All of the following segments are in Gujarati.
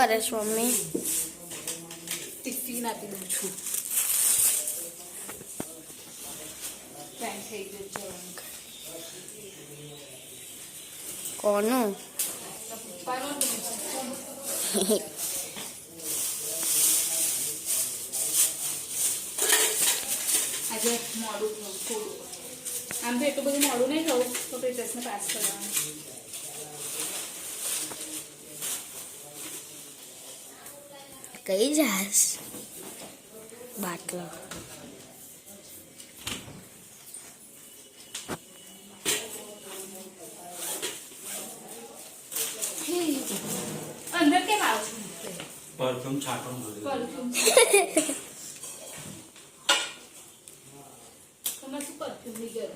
કરે છે મમ્મી? ટિફિન આપી દઉં છું. ટાઈમ થઈ ગયો જવાનું. કોનું? આજે મોડું થયું થોડું. આમ તો એટલું બધું મોડું નહીં થયું તો પ્રિન્સેસને પાસ કરવાનું. કઈ જાસ બાટલો? અંદર કેમ આવું છું? પરફ્યુમ છાંટવાનું પરફ્યુમ તમારે શું પરફ્યુમની જરૂર?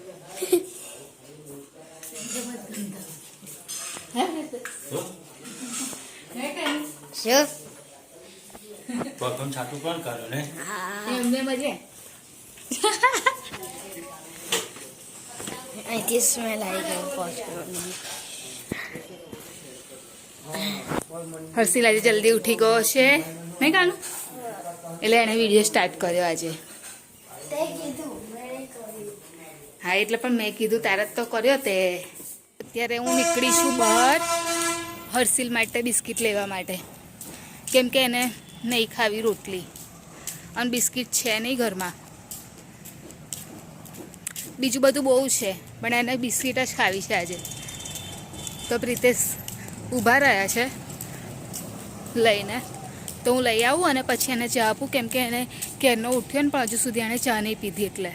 શું? પરફ્યુમ છાંટવું પણ કરે ને. એમને મજે અહીંથી સ્મેલ આવી ગયો પરફ્યુમની. હર્ષિલ આજે જલ્દી ઉઠી ગયો છે નહીં કાનું, એટલે એણે વિડીયો સ્ટાર્ટ કર્યો આજે. હા એટલે પણ મેં કીધું તારે જ તો કર્યો તે. અત્યારે હું નીકળી છું બહાર હર્ષિલ માટે બિસ્કિટ લેવા માટે, કેમ કે એને નહીં ખાવી રોટલી અને બિસ્કિટ છે નહીં ઘરમાં. બીજું બધું બહુ છે પણ એને બિસ્કિટ જ ખાવી છે આજે. તો પ્રિતેશ ઊભા રહ્યા છે લઈને, તો હું લઈ આવું અને પછી એને ચા આપું, કેમ કે એને ક્યારનો ઉઠ્યો ને પણ હજુ સુધી એણે ચા નહીં પીધી એટલે.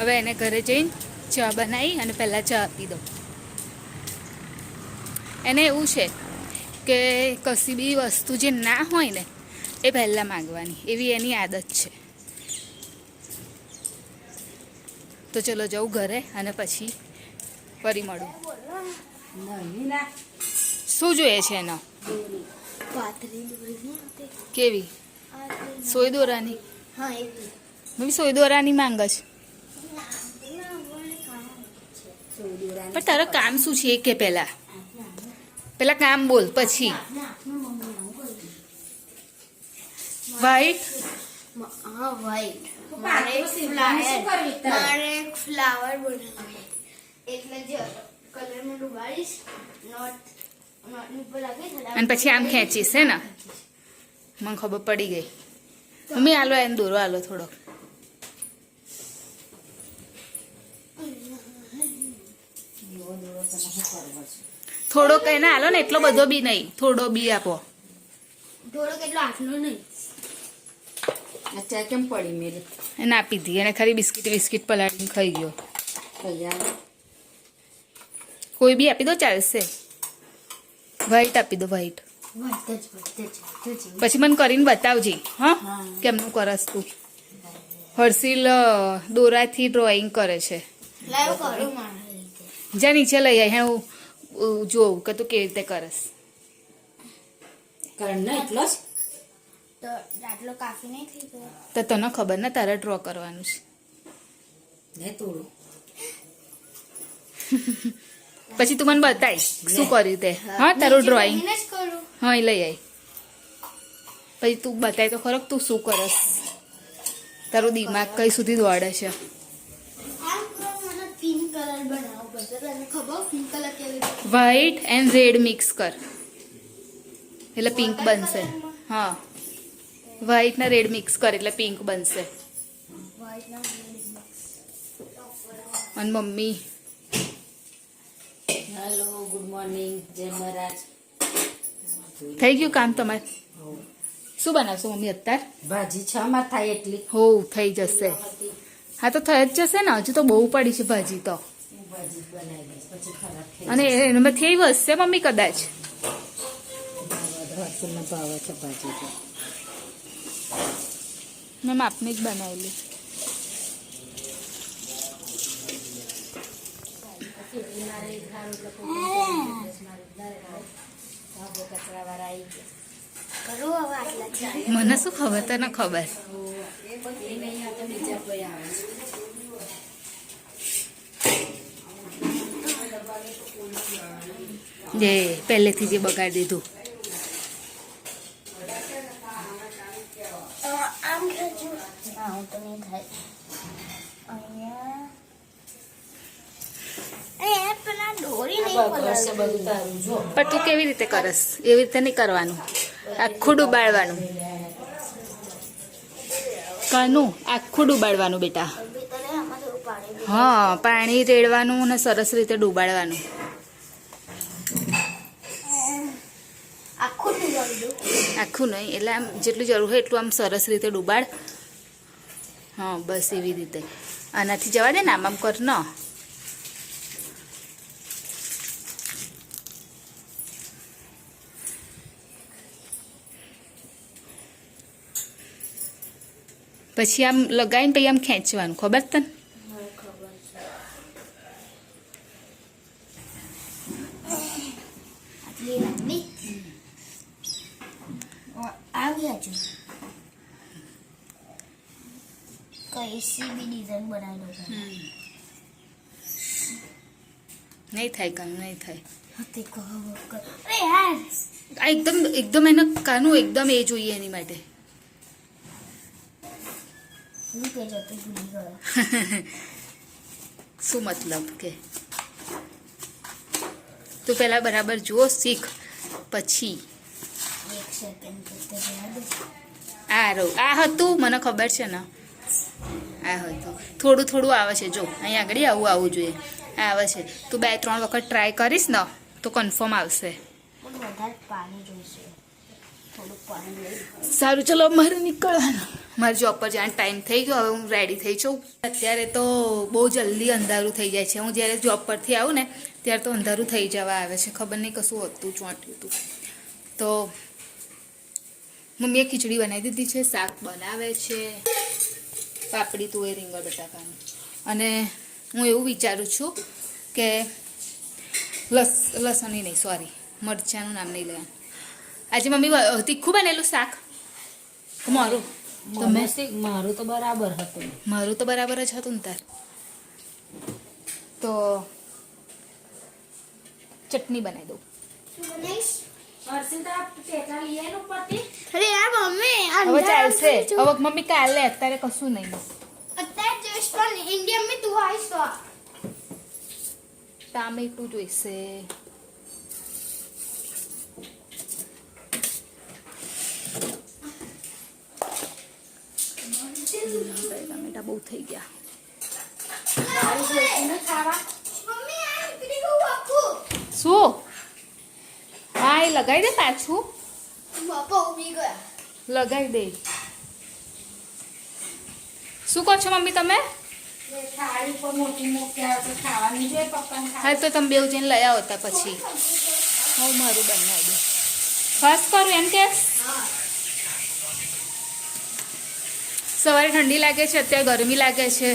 હવે એને ઘરે જઈને ચા બનાવી અને પહેલાં ચા આપી દઉં. એને એવું છે કે કશી બી વસ્તુ જે ના હોય ને એ પહેલાં માગવાની, એવી એની આદત છે. તો ચલો જાઉં ઘરે અને પછી ફરી મળું. શું જોઈએ છે એનો? કેવી? સોય દોરાની? હા મમ્મી સોય દોરાની માંગ છે. પણ તારું કામ શું છે એ કે પેલા કામ બોલ પછી. વ્હાઈટ? હા વ્હાઈટ. મારે એક ફ્લાવર બનાવવું, એટલે જે કલરમાં ડુબાડીશ નોટની ઉપર લાગી અને પછી આમ ખેંચીશ હે ને? મને ખબર પડી ગઈ. મમ્મી આલો એને દોરો આલો થોડો. થોડો કઈ ના આલો ને, એટલો બધો બી નહીં, થોડો બી આપો. થોડો કેટલો આટલો નહીં. અચ્છા કેમ પડી મેરી? એને આપી દી. એને ખાલી બિસ્કિટ પલાળીને ખાઈ ગયો. કોઈ બી આપી દો ચાલશે. વ્હાઈટ આપી દો, વ્હાઈટ. પછી મને કરીને બતાવજે હા કેમનું કરસ તું. હર્ષિલ દોરાથી ડ્રોઈંગ કરે છે. જા નીચે લઈ આવી, હું જોઉં કે તું કેવી રીતે કરસ. એટલો જ તો આટલો કાફી નહીં થઈ ગયો? તો તને ખબર ને તારે ડ્રો કરવાનું છે. ને થોડું પછી તું મને બતાવીશ શું કર્યું તે. હા તારું ડ્રોઈંગ હા એ લઈ આવી. પછી તું બતાવી તો ખરો તું શું કરસ. તારું દિમાગ કઈ સુધી દોડે છે. પિંક કલર બનાવવો પડશે. તને ખબર પિંક કલર કેવી રીતે? વ્હાઈટ એન્ડ રેડ મિક્સ કર એટલે પિંક બનશે. હા વ્હાઈટ ને રેડ મિક્સ કર એટલે પિંક બનશે. અને મમ્મી હેલો ગુડ મોર્નિંગ જય મહારાજ. થઈ ગયું કામ તમારે? શું બનાવશો મમ્મી અત્યારે? ભાજી 6 માં થાય એટલી હો થઈ જશે. હા તો થઈ જ જશે ને, હજુ તો બહુ પડી છે ભાજી તો. ભાજી બનાવી દઈશ પછી ખરાબ થઈ અને એમાંથી એવી વસશે મમ્મી કદાચ. હર્ષિલને ભાવે છે ભાજી તો. મેં આપને જ બનાવેલી. કચરાવાળા આવી ગયા. કરું હવે આટલા ચાલે. મને શું ખબર તને ખબર એ નહીં આ તો બીજા કોઈ આવે છે. જે પહેલેથી જે બગાડી દીધું. આમ ખેંચું. ના હું તો નહીં થાય. અહીંયા એ પેલા દોરી નહીં બગડશે ખોલાવી. બધું તારું જો. પણ તું કેવી રીતે કરસ? એવી રીતે નહીં કરવાનું, આખું ડુબાડવાનું. કાનું આખું ડુબાડવાનું બેટા. અભી તને આમાં થોડું પાણી બી. હા, પાણી રેડવાનું અને સરસ રીતે ડુબાડવાનું. આખું ડૂબાવી દઉં. આખું નહીં, એટલે આમ જેટલું જરૂર હોય એટલું આમ સરસ રીતે ડુબાડ. હા બસ એવી રીતે. આનાથી જવા દે ને, આમ કર ન. પછી આમ લગાવીને પછી આમ ખેંચવાનું, ખબર તને? મને ખબર છે. આટલી લાંબી. આવી હજુ કઈસી બી ડિઝાઇન બનાવી દઉં. નહીં થાય કાનું, નહીં થાય. તે કહો અરે યાર આ એકદમ એકદમ એને કાનું એકદમ એ જોઈએ એની માટે. હું કઈ જતો ભૂલી ગયો. શું મતલબ કે તું પહેલા બરાબર જુઓ, શીખ, પછી એક સેકન્ડ કરતા જવા દે. આ હતું, મને ખબર છે ને. આ હતું, થોડું થોડું આવે છે. જો અહીંયા આગળ આવું આવવું જોઈએ. આ આવે છે. તું 2-3 વખત ટ્રાય કરીશ ને તો કન્ફર્મ આવશે. પણ વધારે પાણી જોઈશે. થોડુંક પાણી લઈ. સારું, ચલો મારે નીકળવાનું. મારે જોબ પર જવાનો ટાઈમ થઈ ગયો. હવે હું રેડી થઈ જાઉં. અત્યારે તો બહુ જલ્દી અંધારું થઈ જાય છે. હું જ્યારે જોબ પરથી આવું ને ત્યારે તો અંધારું થઈ જવા આવે છે. ખબર નહીં કશું હતું, ચોંટ્યું હતું. તો મમ્મીએ ખીચડી બનાવી દીધી છે, શાક બનાવે છે, પાપડી તુવેર રીંગણ બટાકાનું. અને હું એવું વિચારું છું કે લસણની નહીં, સોરી, મરચાંનું નામ નહીં લેવાનું. આજે મમ્મી તીખું બનેલું શાક મારું. મારું તો બરાબર હતું. મારું તો બરાબર જ હતું ને તાર. તો ચટણી બનાવી દઉં. શું બનાવીશ? હર્ષિતા ટેકા લઈ આય ઉપરથી. અરે યાર મમ્મી આ હવે ચાલશે. હવે મમ્મી કાલે, અત્યારે કશું નહીં. અત્યારે જોઈશ પણ ઇન્ડિયા તું આવીશ તો ટામેટું જોઈશે. ટામેટા બહુ થઈ ગયા. મમ્મી આ નીકળી ગયું આખું. શું? હા, એ લગાવી દે પાછું. બાપા ઉભી ગયા. લગાવી દે. શું કહો છો મમ્મી તમે? થાળી પર મોટી મોટી આવે તો ખાવાની જોઈએ પપ્પાને હા, તો તમે બેવ જઈને લઈ આવો તા પછી. હું મારું બનાવી દઉં. ફર્સ્ટ કરું એમ કે? હા સવારે ઠંડી લાગે છે, અત્યારે ગરમી લાગે છે.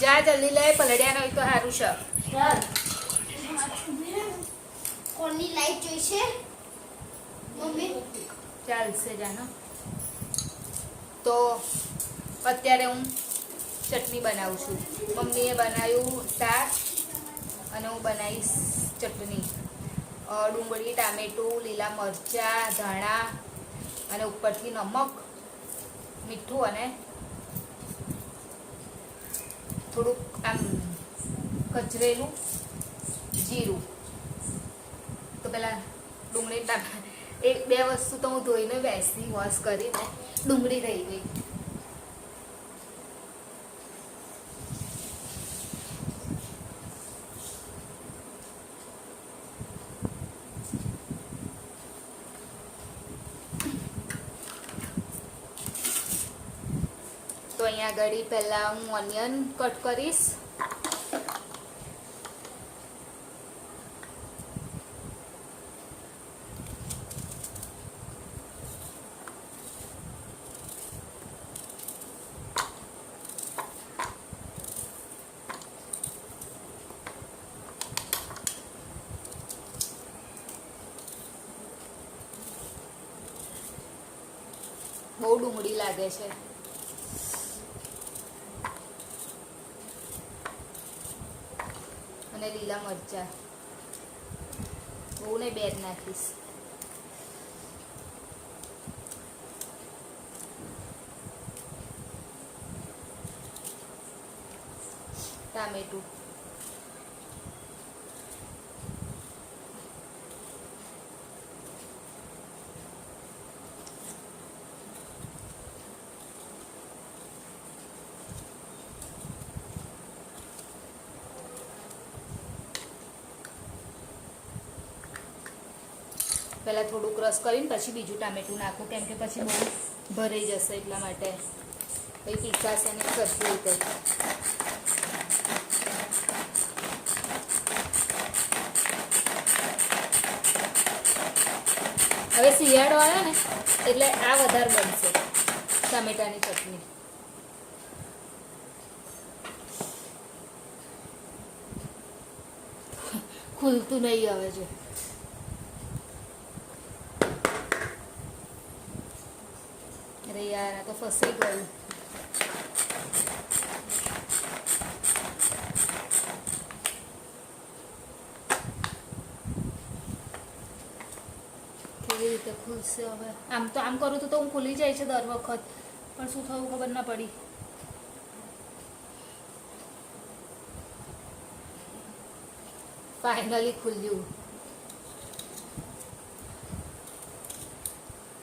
જા જલ્દી લે, પલળ્યા નહીં તો સારું છે. ચાલ. કોની લાઈટ જોઈશે મમ્મી? ચાલશે જાનો. તો અત્યારે હું ચટણી બનાવું છું. મમ્મીએ બનાવ્યું શાક અને હું બનાવીશ ચટણી. ડુંગળી, ટામેટું, લીલા મરચાં, ધાણા અને ઉપરથી નમક, મીઠું અને થોડુંક આમ કચરેલું જીરું. તો પેલા ડુંગળી, એક બે વસ્તુ તો હું ધોઈને બેસી વોશ કરીને ડુંગળી રહી ગઈ. તો અહીંયા આગળ પહેલા હું ઓનિયન કટ કરીશ. બહુ ડુંગળી લાગે છે. અને લીલા મરચા બહુ ને 2 જ નાખીશ. ટામેટું પહેલાં થોડું ક્રશ કરીને પછી બીજું ટામેટું નાખું, કેમ કે પછી બહુ ભરાઈ જશે એટલા માટે. પછી પીસાશે ને સરખી રીતે. હવે શિયાળો આવે ને એટલે આ વધારે બનશે ટામેટાની ચટણી. ખુલતું નહીં આવે છે. અરે યાર આ તો ફસાઈ ગયું. કેવી રીતે ખુલશે હવે? આમ તો આમ કરું તો હું ખુલી જાય છે દર વખત, પણ શું થયું ખબર ના પડી. ફાઇનલી ખુલ્યું.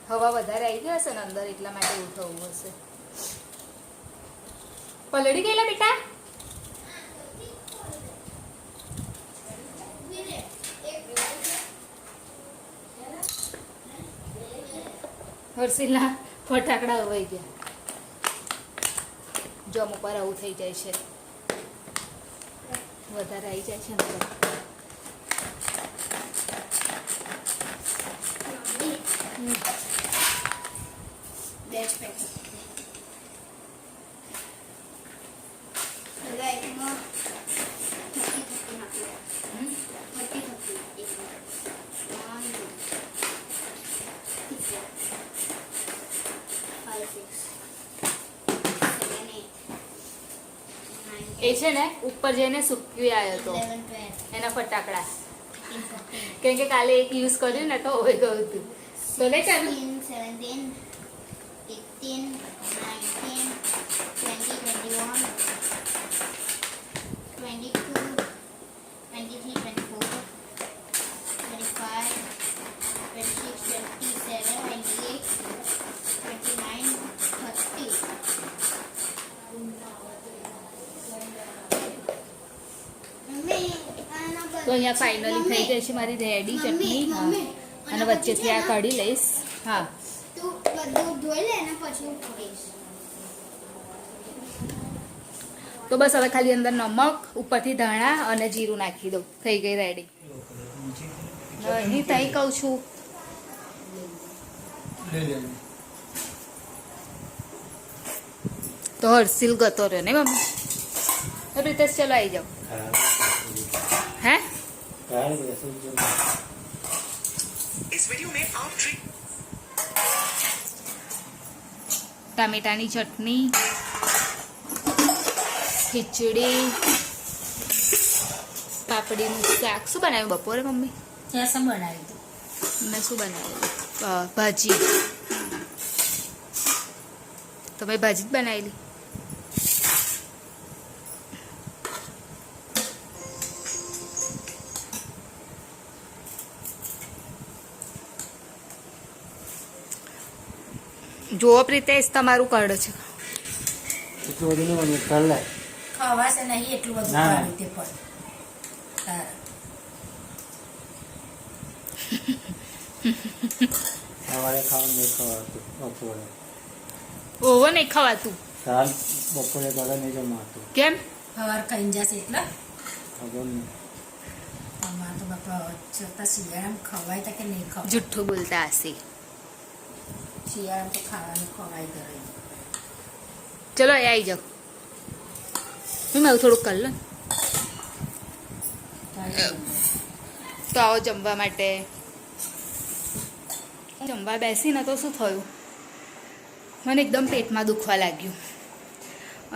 હવા વધારે આવી ગઈ હશે ને અંદર, એટલા માટે એવું થવું હશે. પલળી ગયેલા બેટા? હર્ષિલના ફટાકડા હવાઈ ગયા. જમ ઉપર આવું થઈ જાય છે, વધારે આવી જાય છે અંદર. એ છે ને ઉપર જઈને સૂકવી આવ્યો હતો એના ફટાકડા, કેમ કે કાલે એક યુઝ કર્યું ને તો હોઈ ગયું હતું. તો લે ચાલુ 17, 18, 19, 20, 21, 22, 23, 24, 25, 26, 27, 28, 29, 30. તો અહીંયા ફાઇનલી થઈ ગઈ છે મારી રેડી ચટણી. હા, અને વચ્ચેથી આ કાઢી લઈશ. હા, તું બધું ધોઈ લે ને પછી હું કરીશ. તો બસ હવે ખાલી અંદર નમક, ઉપરથી ધાણા અને જીરું નાખી દઉં. થઈ ગઈ રેડી. અહીં તઈ કહું છું. તો હર્ષિલ ગતો રહ્યો ને મમ્મી. તો પ્રિતેશ ચલો આવી જાઓ. હે ટામેટાની ચટણી, ખીચડી, પાપડીનું શાક. શું બનાવ્યું બપોરે મમ્મી? રસમ બનાવી હતું. મેં શું બનાવ્યું? ભાજી. તમે ભાજી જ બનાવેલી? જુઓ પ્રિતેશ, તમારું કાર્ડ છે. એટલું બધું નહીં બન્યું, કર લે. ખવાશે નહીં એટલું બધું ના. ખાવાનું તે પણ. સવારે ખાવાનું નહીં ખવાતું બપોરે. ઓવો નહીં ખવાતું. કાલ બપોરે ઘરે નહીં જમાતું. કેમ? સવાર ખાઈને જશે એટલે ખબર નહીં. અમારે તો બાપા છતાં શિયાળામાં ખવાય તા કે નહીં ખવાય. જુઠ્ઠું બોલતા હશે. શિયાળામાં તો ખાવાનું ખવાય કરે. ચલો એ આવી જાઓ. મેં થોડુંક કરી લો ને. તો આવો જમવા માટે. જમવા બેસીને તો શું થયું, મને એકદમ પેટમાં દુખવા લાગ્યું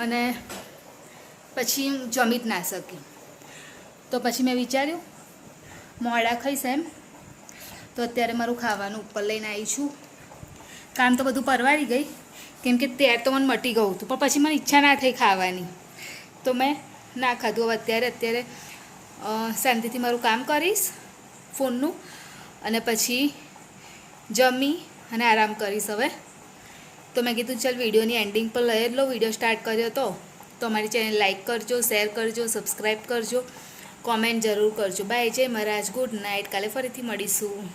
અને પછી હું જમી જ ના શકી. તો પછી મેં વિચાર્યું મોડા ખાઈશ એમ, તો અત્યારે મારું ખાવાનું ઉપર લઈને આવી છું. કામ તો બધું પરવારી ગઈ, કેમ કે ત્યાર તો મને મટી ગયું હતું, પણ પછી મને ઈચ્છા ના થઈ ખાવાની, તો મેં ના ખાધું. હવે અત્યારે શાંતિથી મારું કામ કરીશ ફોનનું, અને પછી જમી અને આરામ કરીશ હવે. તો મેં કીધું ચાલ વિડીયોની એન્ડિંગ પર લઈ જ લો. વિડીયો સ્ટાર્ટ કર્યો તો અમારી ચેનલ લાઈક કરજો, શેર કરજો, સબસ્ક્રાઈબ કરજો, કોમેન્ટ જરૂર કરજો. બાય, જય મહારાજ, ગુડ નાઇટ. કાલે ફરીથી મળીશું.